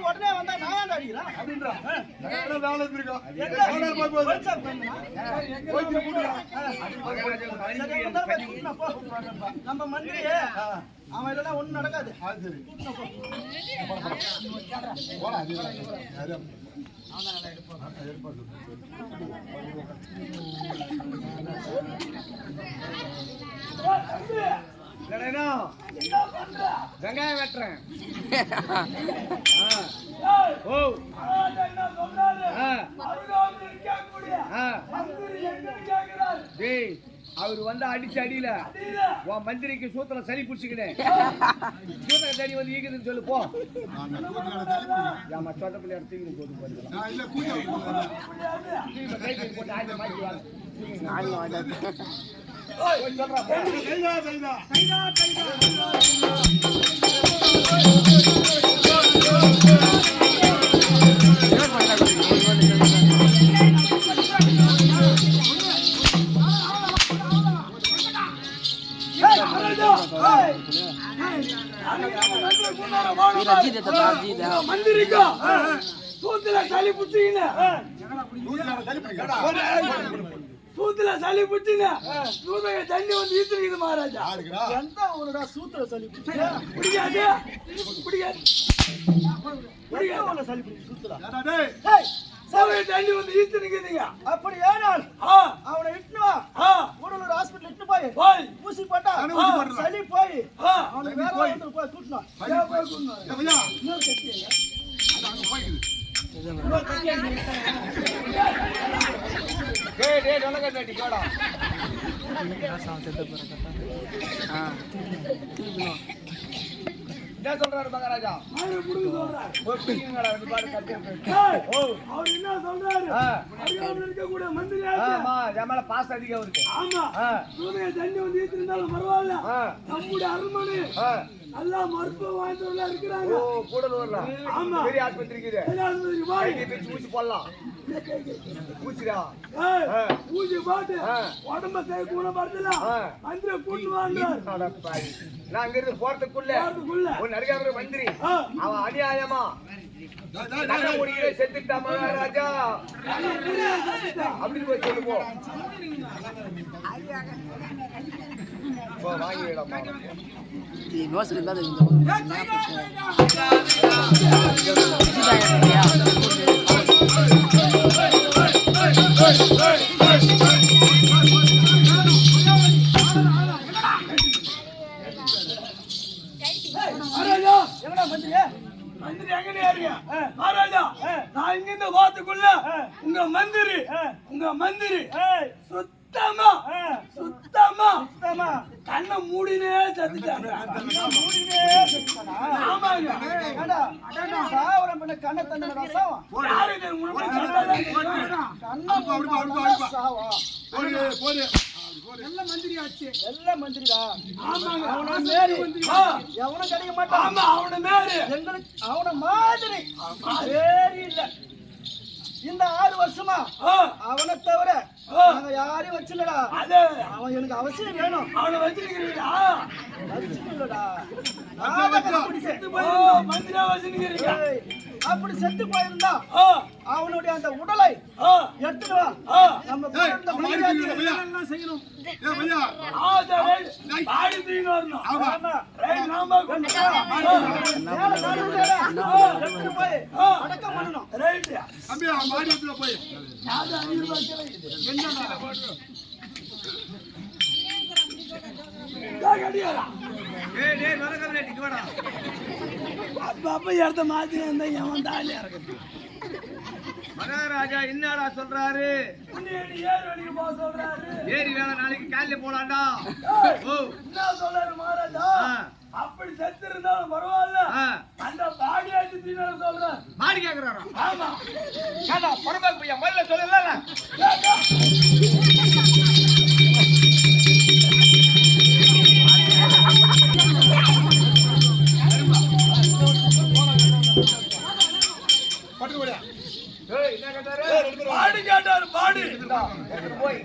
உடனே வந்தா நான் அடிக்கிறேன் அப்படின்றா வேலை இருந்திருக்கோம் நம்ம மந்திரி அவன் இல்லைன்னா ஒண்ணும் நடக்காது. வெங்காயம் வெட்டுறேன். அவரு வந்து அடிச்சு அடியில உன் மந்திரிக்கு சூத்திர சளி பிடிச்சுக்கினேன். சூத்திர சளி வந்து ஈக்குதுன்னு சொல்லு போ. ஏமா சொட்ட பிள்ளையார் தூக்கி போட்டு போட்டு ஆய்வு மாற்றி வாங்க. மந்திரிக்கா சூத்துல சளி புடிச்சீங்க, சூத்துல சளி புடிச்சீங்க, சூத்துல தண்ணி வந்து ஈத்துக்குது மகாராஜா. எந்த ஊருடா சூத்துல சளி புடிச்சீங்க? புடிக்காது புடிக்காது புடிக்காது சளி புடிச்சு சூத்துல சூத்துல தண்ணி வந்து ஈத்துக்குதுங்க. அப்படி ஏனால் அவனை இட்டுனு வா, ஊரலூர் ஹாஸ்பிடல் இட்டுனு போய் ஊசி போட்டா சளி போய் அவனுக்கு வேற வந்து போய் கூட்டணும். இன்னொரு கட்டிங்க அங்க போய்க்குது. இன்னொரு கட்டிங்க டேய் டேய் நல்ல கட்டி கேடா. என்ன சொல்றாரு மகாராஜா? மாறு புடுங்க சொல்றாரு. புடுங்கடா ரெண்டு பாடு கட்டி இருக்கு. அவர் என்ன சொல்றாரு? அடியாம இருக்க கூட மந்திரி ஆச்சு. ஆமா, ஜமால பாஸ் அதிகம் இருக்கு. ஆமா. சூரிய தண்ணி வந்து ஈத்திருந்தாலும் பரவாயில்லை. நம்முடைய அரண்மனை நல்லா மருத்துவ வாய்ந்தவங்களா இருக்கிறாங்க. ஓ கூடலூர்ல. ஆமா. பெரிய ஆஸ்பத்திரிக்கு இது. பெரிய ஆஸ்பத்திரிக்கு போய் பேசி ஊசி போடலாம். ஊசிடா. ஊசி போட்டு உடம்ப கை குணப்படுத்தல. மந்திரி கூட்டு வாங்குறார். அடப்பாவி. நான் அங்க இருந்து போறதுக்குள்ள ஒரு நரகாபுர மந்திரி அவன் அநியாயமா நகை முடிக்கிற செத்துட்டா மகாராஜா அப்படி போய் சொல்லுவோம். வாங்கி விடமா நோசல் இல்லாத மந்திரி எங்க ஏறியா மகாராஜா? நான் இங்க இருந்து வாத்துக்குள்ள உங்க மந்திரி சுத்தமா சுத்தமா சுத்தமா கண்ணை மூடினே செத்துட்டாங்க. ஆமாங்க சாவரம் பண்ண கண்ணை தண்ணி ரசம் யாரு நல்ல மந்திரி ஆச்சு. நல்ல மந்திரிடா. ஆமாங்க. அவன மேரி எவனும் கிடைக்க மாட்டான். ஆமா, அவன மேரி எங்களுக்கு அவன மாதிரி வேறு இல்ல. இந்த 6 வருஷமா அவனை தவிர நாங்க யாரையும் வச்சில்லடா. அவன் எனக்கு அவசியம் வேணும். அவனை வச்சிருக்கிறீங்களா? வச்சில்லடா. அப்படி செத்து போய் மந்திரியா வச்சிருக்கிறீங்க. அப்படி செத்து போயிருந்தா அவனுடைய அந்த உடலை எடுத்துட்டு வா. நம்ம இந்த மந்திரியாச்சு செய்யணும். பாடி தூக்கிட்டு வரணும். ஆமா. நாம எடுத்துட்டு போய் அடக்கம் பண்ணணும். ரைட். அம்பியா மாடியத்துல போய் அப்ப இடத்த மாத்தி இருந்தா எவன் தாலியா இருக்கு. மகாராஜா என்னடா சொல்றாரு? ஏரி போக சொல்றாரு. ஏரி வேலை நாளைக்கு காலையில போலாண்டா. என்ன சொல்றாரு மகாராஜா? அப்படி செத்து இருந்தாலும் பரவாயில்ல, அந்த பாடி ஆச்சு சொல்றேன். மாடி கேக்குறாரா? ஆமா. ஏண்டா பரமாக்கு பையன் முதல்ல சொல்லல. பாடி கேட்டாரு. பாடி போய்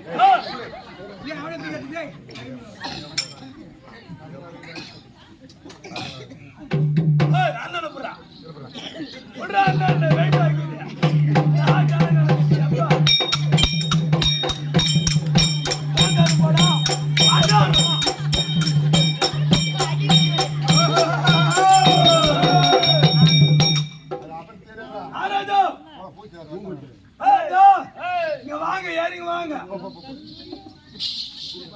அண்ணன் புறா அண்ணன் வெயிட் ஆகிடுறேன். இங்க வாங்க, ஏறிங்க வாங்க.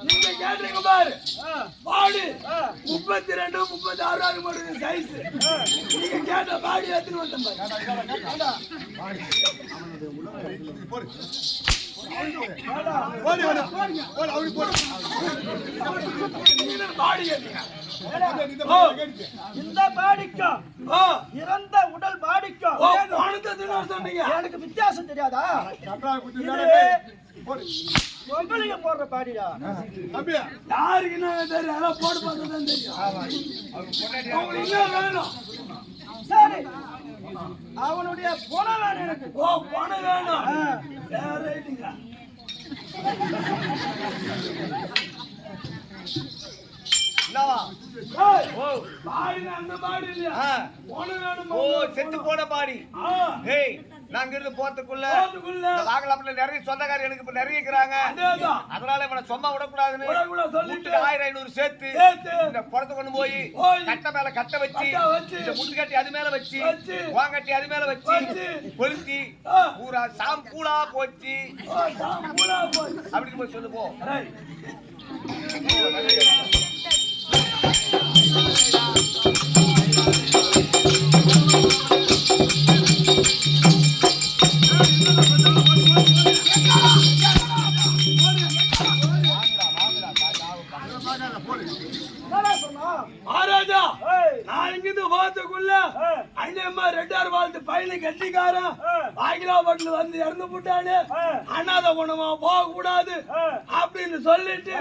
நீங்க கேட்டீங்க பாரு, பாடி 32, 36 மட்டும் சைஸ். நீங்க கேட்ட பாடி எடுத்துன்னு வந்தேன் பாடி கேட்டீங்க. இந்த பாடிக்கும் இறந்த உடல் பாடிக்கும் சொன்னீங்க. எனக்கு வித்தியாசம் தெரியாதா? பொம்பளைங்க போடுற பாடிடா. யாருக்கு என்ன தெரியும்? அதான் போட்டு பார்த்ததான் தெரியும். உங்களுக்கு என்ன வேணும்? சரி, அவனுடைய பணம் வேணும் எனக்கு. ஓ, பணம் வேணும். ரைட்டுங்க. அந்த பாடி இல்லையா? பணம் வேணும். ஓ, செத்து போன பாடி. ஏய், நாங்க இருந்து போறதுக்குள்ள வாங்கலாம்ல நிறைய சொந்தக்காரர் எனக்கு இப்ப நிறைய இருக்கிறாங்க. அதனால இவனை சும்மா விடக்கூடாதுன்னு 1500 சேர்த்து இந்த குடத்தை கொண்டு போய் கட்டை மேல கட்டை வச்சு இந்த முட்டு கட்டி அது மேல வச்சு வாங்கட்டி அது மேல வச்சு கொளுத்தி பூரா சாம்பூலா போச்சு அப்படின்னு போய் சொல்லு போ. மகாராஜா, நான் இங்கிருந்து போறதுக்குள்ள அண்ணம்மா 2 வாழ்த்து பையனு கட்டிக்காரன் ஆகிலாபட்டில வந்து இறந்து போட்டானு, அண்ணாத குணமா போக கூடாது அப்படின்னு சொல்லிட்டு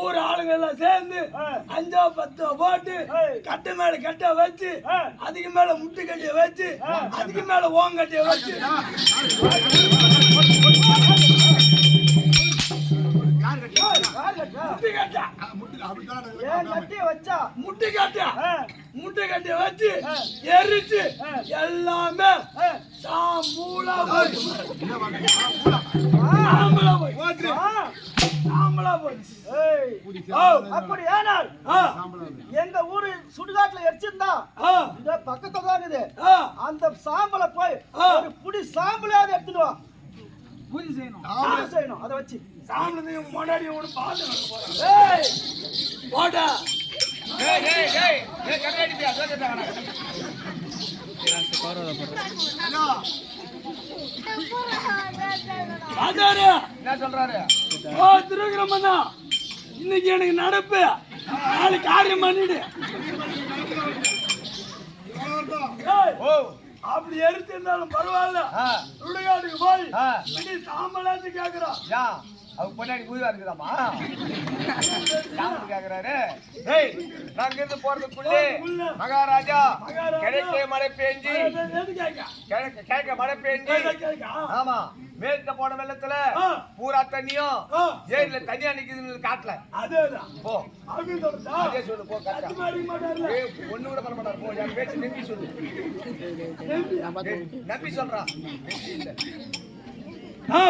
ஊர் ஆளுங்க எல்லாம் சேர்ந்து 5 10 போட்டு கட்டை மேல கட்ட வச்சு அதுக்கு மேல முட்டு கட்டிய வச்சு அதுக்கு மேல ஓங்கட்டிய வச்சு முட்டை கட்டி வச்சு எரிச்சு எல்லாமே சாம்பூலா போச்சு. அப்படி ஏனால் எங்க ஊரு சுடுகாட்டுல எரிச்சிருந்தா இந்த பக்கத்துல தான் இருக்குது. அந்த சாம்பலை போய் ஒரு புடி சாம்பலாவது எடுத்துட்டு வா. பூஜை செய்யணும். அதை வச்சு சாம்பலையும் முன்னாடி ஒன்று பாத்து என்ன சொல்றாரு? திருவிக்கிரமண்ணா, இன்னைக்கு எனக்கு நடப்பு, நாளைக்கு காரியம் பண்ணிடு. அப்படி எரிச்சிருந்தாலும் பரவாயில்ல, சுடுகாட்டுக்கு போய் சாம்பலாச்சு கேக்குறான். அவங்க பொண்டாடி ஊதா இருக்குதாமா கேக்குறாரு. ஏய் நாங்க இருந்து போறதுக்குள்ளே மகாராஜா கிழக்கே மழை பெஞ்சு கிழக்க மழை பெஞ்சு ஆமா மேற்க போன வெள்ளத்துல பூரா தண்ணியும் ஏரியில தண்ணியா நிக்குதுன்னு காட்டல போ அதே சொல்லு போ ஒண்ணு கூட பண்ண மாட்டாரு போ என் பேச்சு நம்பி சொல்லு நம்பி சொல்றான்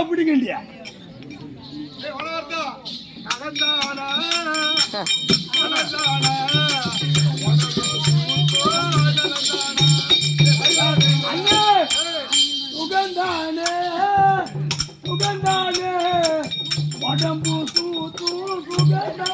பிடிக்கண்டியா சுகந்தானே சுகந்தானே உடம்பு சூத்து சுகந்தானே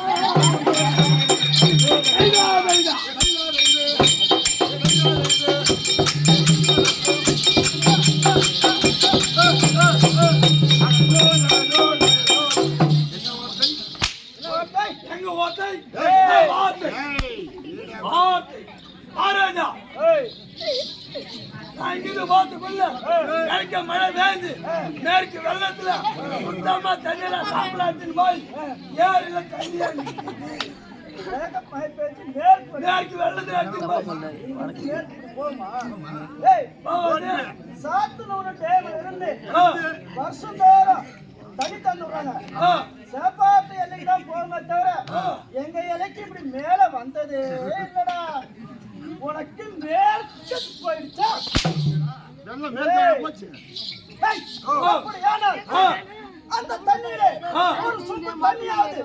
எங்க ஓட்டை ஆராஜா கிழக்க மழை வேந்து மேற்கு வெள்ளத்துல சுத்தமா தண்ணியில சாப்பிடாச்சுன்னு போய் ஏரியில தண்ணியா மேற்கு வெள்ளத்துல சாத்தனூர் டேம் இருந்து வருஷம் தோறும் தண்ணி தந்துடுறாங்க. சேப்பாட்டு எல்லைக்கு தான் போகணுமே தவிர எங்க எல்லைக்கு இப்படி மேல வந்தது இல்லடா. உனக்கு மேற்கு போயிடுச்சா? அந்த தண்ணீரே ஒரு சொட்டு தண்ணியாவது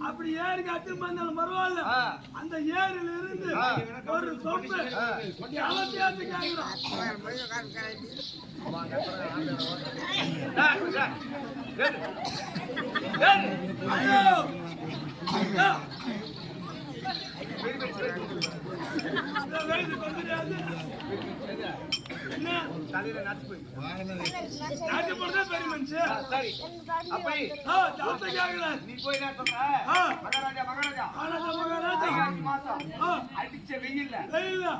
அப்படி ஏரிக்கு அத்தின் வந்தாலும் பரவாயில்ல. அந்த ஏரியில இருந்து ஒரு சொம்பு பெரிய மனுஷன் நீ போய் என்ன சொல்ற மகாராஜா மகாராஜா மாசம் அடிச்ச வெயில்ல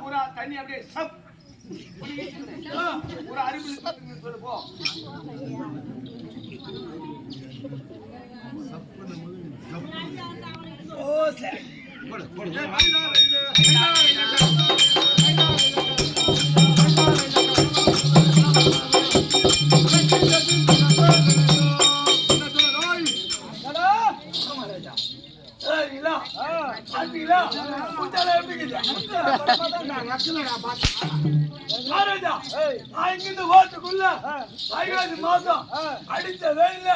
பூரா தண்ணி அப்படியே சப் பூரா அருகில் சொல்லு போ ஓ சரி மாசம் அடிச்ச வெயில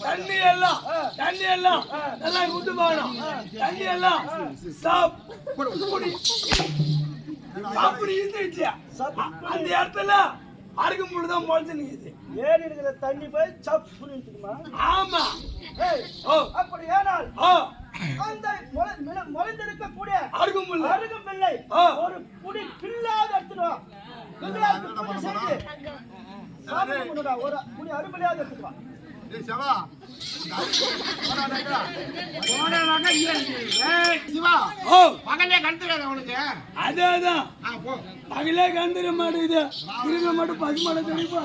தண்ணி எல்லாம் நல்லா குத்து போகணும். தண்ணி எல்லாம் அப்படி இருந்துச்சு. அந்த இடத்துல அருகும் பொழுதுதான் முளைச்சு நிக்குது. ஏரி இருக்கிற தண்ணி போய் சப்புமா. ஆமா. அப்படி ஏனால் அந்த முளைந்திருக்கக்கூடிய அருகும் பிள்ளை ஒரு புடி பிள்ளாத எடுத்துடுவா. ஒரு புடி அருமையாவது எடுத்துடுவா. அதேதான் பகலே கண்டுற மாட்டேங்குது. இருக்க மட்டும் பசு மாட தெரியுமா?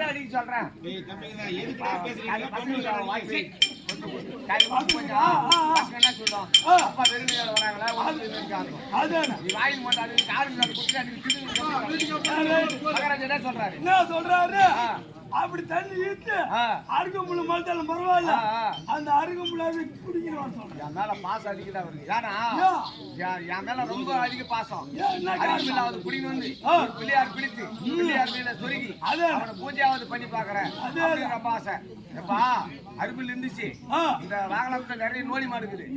அடிக்க சொல்றேன் என்ன சொல்லும் அப்பா வெறுமையால வராங்களா வாயில் மாட்டாரு மகாராஜா என்ன சொல்றாரு அப்படி தண்ணி ஈத்து அருகம்புள்ள மரத்தாலும் பரவாயில்ல அந்த அருகம்புள்ள குடிக்கிறோம் என் மேல பாசம் அதிகதான் வருது ஏன்னா என் மேல ரொம்ப அதிக பாசம் அருகம்புல்லாவது குடின்னு வந்து பிள்ளையார் பிடித்து பிள்ளையார் மீத சொருகி அவனை பூஜையாவது பண்ணி பாக்குறேன் ரொம்ப ஆசை எப்பா அருகில் இருந்துச்சு இந்த வாகனத்துல நிறைய நோடி மாடு இருக்குது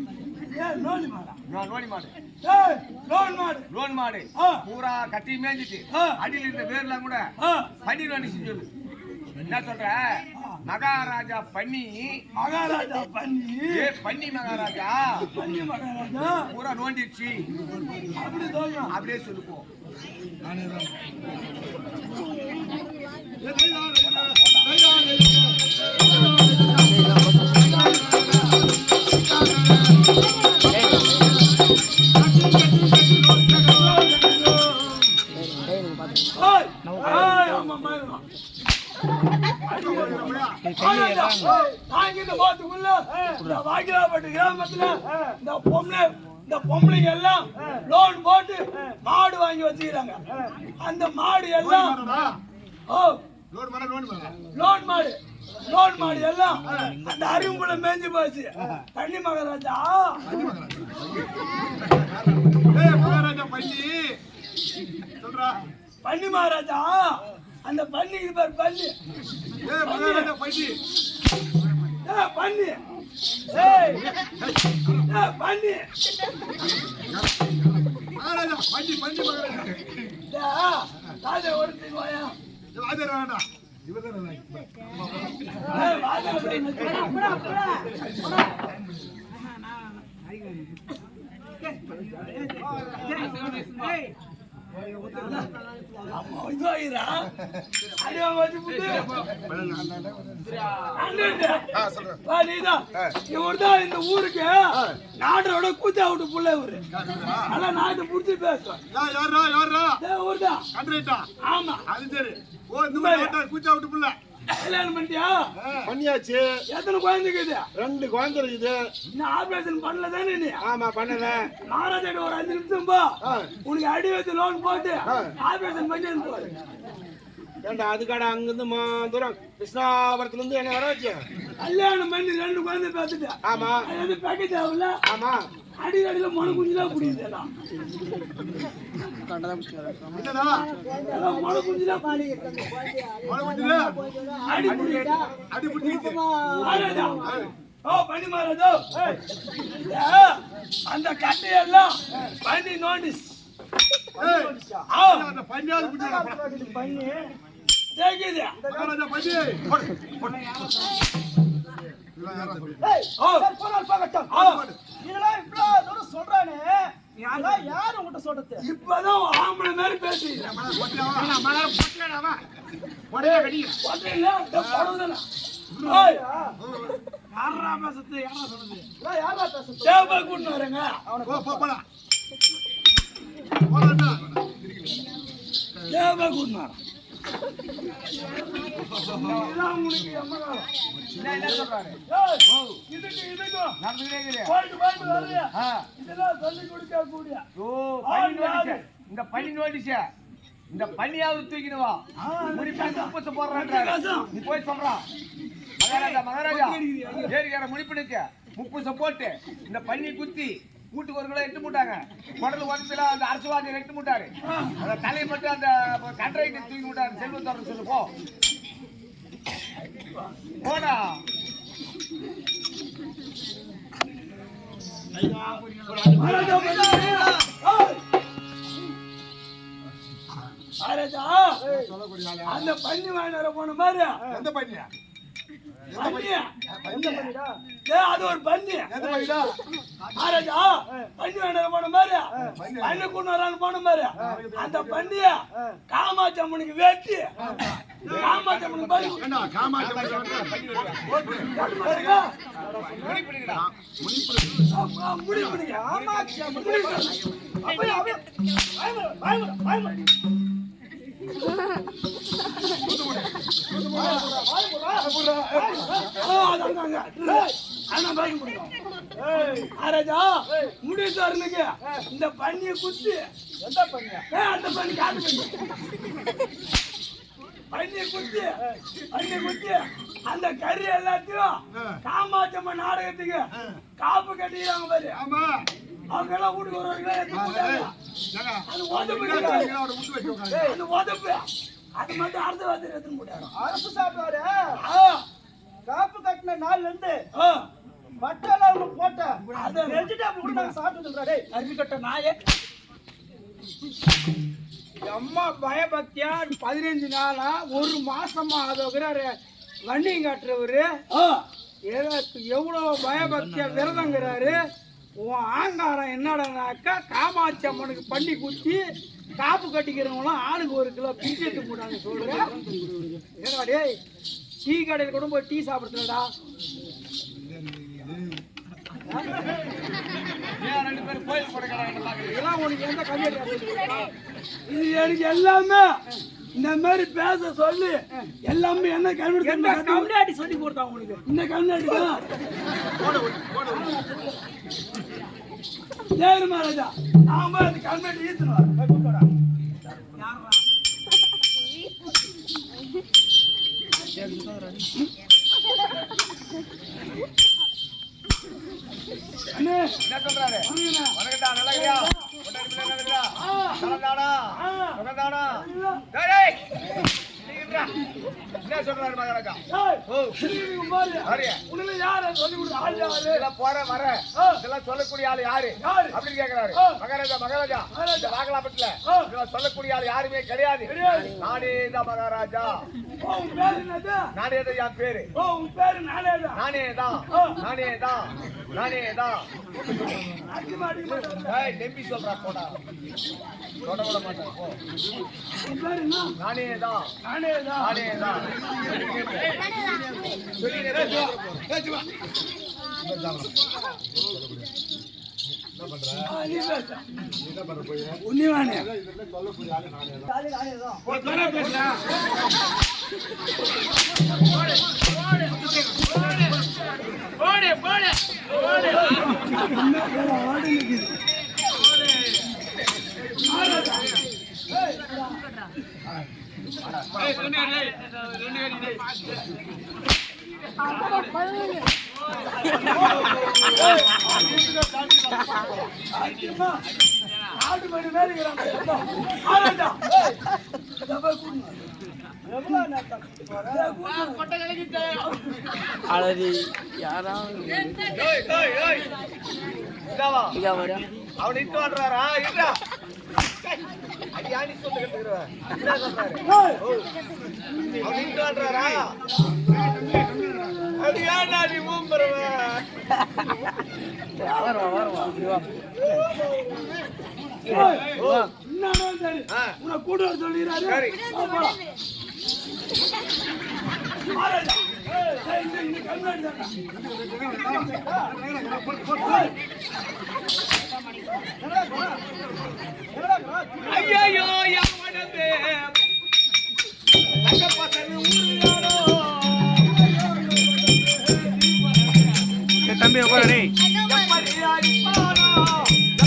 லோன் மாடா நோடி மாடு லோன் மாடு பூரா கட்டி மேஞ்சிட்டு அடியில் இருந்த பேர்லாம் கூட பண்ணி நோண்டி சொல்லு என்ன சொல்ற மகாராஜா பண்ணி பண்ணி மகாராஜா பூரா நோண்டிடுச்சு அப்படியே சொல்லுப்போம் இந்த பொம்பளைங்க எல்லாம் லோன் போட்டு மாடு வாங்கி வச்சுக்கிறாங்க அந்த மாடு எல்லாம் லோன் மாடு எல்லாம் அந்த அரும்புல மேஞ்சு போச்சு பண்ணி மகாராஜா பண்ணி மகாராஜா அந்த பண்ணி இது பேர் பண்ணி பண்ணி பண்ணி இந்த ஊருக்கு நாடோட கூத்தா விட்டு புள்ள இவரு ஆனா நான் இதை புடிச்சு பேசுறேன் ஆமா அது சரி கூச்சா விட்டு புள்ள கல்யாணம் பண்ணிட்டியா பண்ணியாச்சு எத்தனை குழந்தைக்குது 2 குழந்தை இருக்குது இன்னும் ஆபரேஷன் பண்ணல தானே நீ ஆமா பண்ணல மகாராஜா ஒரு 5 நிமிஷம் போ உனக்கு அடி வச்சு லோன் போட்டு ஆபரேஷன் பண்ணி போடு ஏண்டா அதுக்காட அங்கிருந்து தூரம் கிருஷ்ணாபுரத்துல இருந்து என்ன வர வச்சு கல்யாணம் பண்ணி 2 குழந்தை பேத்துட்டு ஆமா அது பேக்கேஜ் ஆகல ஆமா அடிக்கடியில மனு குஞ்சுலாம் குடிக்குது மனு குஞ்சுலாம் பண்ணி மாறாதோ அந்த கட்டையெல்லாம் பண்ணி நோட்டீஸ் பண்ணி சொல்றானே யாரு உங்ககிட்ட சொல்றது இப்பதான் ஆம்பளை மாதிரி பேசி இந்த பள்ளி நோட்டீஸ் இந்த பள்ளியாவது தூக்கிடுவா முப்பத்து போடுறான் நீ போய் சொல்றான் மகாராஜா ஏரிக்கார முடிப்பினுக்கு 30 போட்டு இந்த பள்ளி குத்தி கூட்டுக்கு ஒரு கிலோ எட்டு மூட்டாங்க குடல் உடத்துல அந்த அரசுவாதியை எட்டு மூட்டாரு அந்த தலையை மட்டும் அந்த கண்ட்ரைக்கு தூக்கி மூட்டாரு செல்வத்தோட சொல்லு போ போடா அந்த பண்ணி வாங்கின போன மாதிரி எந்த பண்ணியா அது ஒரு பண்ணி மகாராஜா பண்ணி வேண்டாம் போன மாதிரி பண்ணி கொண்டு வரான்னு போன மாதிரி அந்த பண்ணிய காமாட்சி அம்மனுக்கு வெட்டி காமாட்சி அம்மனுக்கு முடிச்சாருனுக்கு இந்த பண்ணிய குத்தி அந்த பண்ணி காட்டு பண்ணி குத்தி அந்த கறி எல்லாத்தையும் காமாட்சம்மன் நாடகத்துக்கு காப்பு கட்டிக்கிறாங்க பாரு. அவங்க எல்லாம் வீட்டுக்கு வருவாங்களா அது மட்டும் அடுத்த வாரத்தில் எடுத்துன்னு போட்டாங்க. அரசு சாப்பிடுவாரு காப்பு கட்டின நாள்ல இருந்து மட்டெல்லாம் அவங்க போட்ட வெஜிடபிள் கூட நாங்க சாப்பிட்டு அரிசி கட்ட நாயே அம்மா பயபக்தியா 15 நாளா 1 மாசமா அதை வண்டியும் காட்டுறவரு எவ்வளவு பயபக்தியா விரதங்கிறாரு. உன் ஆங்காரம் என்னடானாக்கா காமாட்சி அம்மனுக்கு பண்ணி குத்தி காப்பு கட்டிக்கிறவங்களாம் ஆளுக்கு 1 கிலோ பிஞ்சு எடுத்து போட்டாங்க சொல்றேன். ஏடா டீ கடையில் கூட போய் டீ சாப்பிடுறதுலடா இதெல்லாம் உனக்கு எந்த கம்மியா இது எனக்கு எல்லாமே இந்த மாதிரி பேச சொல்லி எல்லாமே என்ன கம்யூனிட்டி சொல்லி கொடுத்தா உங்களுக்கு இந்த கம்யூனிட்டி தான் ஜெயரு மகாராஜா நாம அந்த கம்யூனிட்டி ஈத்துனோம் என்ன சொல்றாரு? வணக்கம்டா, நல்லா இருக்கியா? என்ன சொல்றாரு மகாராஜா? இதெல்லாம் சொல்லக்கூடிய ஆளு யாரு அப்படின்னு கேக்குறாரு. மகாராஜா மகாராஜா வாகலாபத்துல இதெல்லாம் சொல்லக்கூடிய ஆளு யாருமே கிடையாது. நானே தான் மகாராஜா. நானே தான் என் பேரு. நானே தான் நானே தான் நானே தான் நம்பி சொல்றா போடா தொட விட மாட்டேன். நானே தான் நானே தான் நானே தான் அவன் இட்டு வாடுறாரா இருக்கா அடி சொல்லு கட்டுக்கிறவன் என்ன சொல்றாரு? அவன் இட்டு வாடுறாரா அது ஏன்டா நீ ஊம்புறவன் கூட சொல்லிடுறாரு. ஐயோ யாவனதே அங்கப்பட்டது ஊருகாரோ தம்பி உட்காரு. எப்படி அடிப்பானோ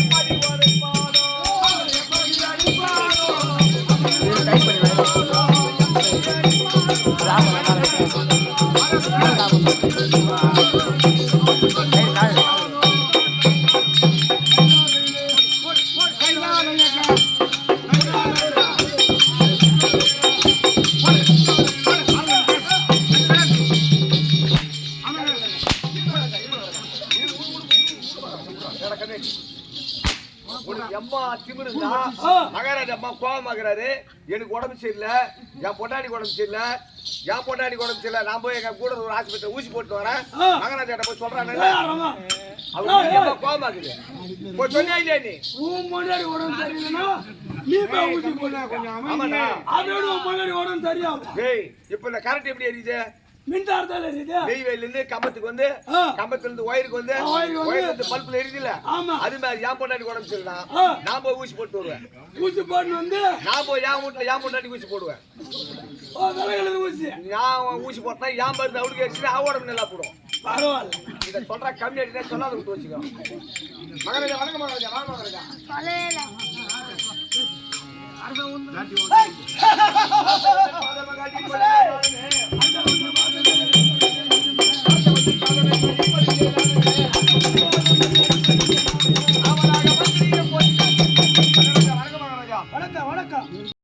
எப்படி வரைப்பானோ எப்படி அடிப்பானோ எம்மா திமிருந்தா மகாராஜா அம்மா கோபமாக்குறாரு. எனக்கு உடம்பு சரியில்லை, என் பொண்டாடி உடம்பு சரியில்லை, என் பொண்டாடி உடம்பு சரியில்லை. நான் போய் எங்க கூட ஒரு ஆஸ்பத்திரி ஊசி போட்டு வரேன். மகாராஜா போய் சொல்றானே அவரு கோபமாக்குது. போய் சொன்னியா இல்லையா நீ? உன் பொண்டாடி உடம்பு சரியில்லைன்னா நீ போய் ஊசி போட கொஞ்சம் ஆமாடா. அதோட உன் பொண்டாடி உடம்பு சரியாகும். ஏய் இப்ப இந்த கரண்ட் எப்படி எரியுது? மின்சாரத்தால எரியுது. நெய்வேலில இருந்து கம்பத்துக்கு வந்து கம்பத்துல இருந்து ஒயருக்கு வந்து ஒயர்ல இருந்து பல்ப்ல எரியுதுல. அது மாதிரி என் பொண்டாட்டி உடம்பு சரியில்லை, நான் போய் ஊசி போட்டு வருவேன். ஊசி போட்டு வந்து நான் போய் என் வீட்டுல என் பொண்டாட்டி ஊசி போடுவேன். ஊசி நான் ஊசி போட்டா என் மருந்து அவளுக்கு எரிச்சுன்னா அவ உடம்பு நல்லா போடும். பரவாயில்ல. இதை சொல்ற கம்யூனிட்டி சொல்லாத விட்டு வச்சுக்கோ. மகாராஜா வணக்கம் மகாராஜா. வா மகாராஜா. அடி பல்ல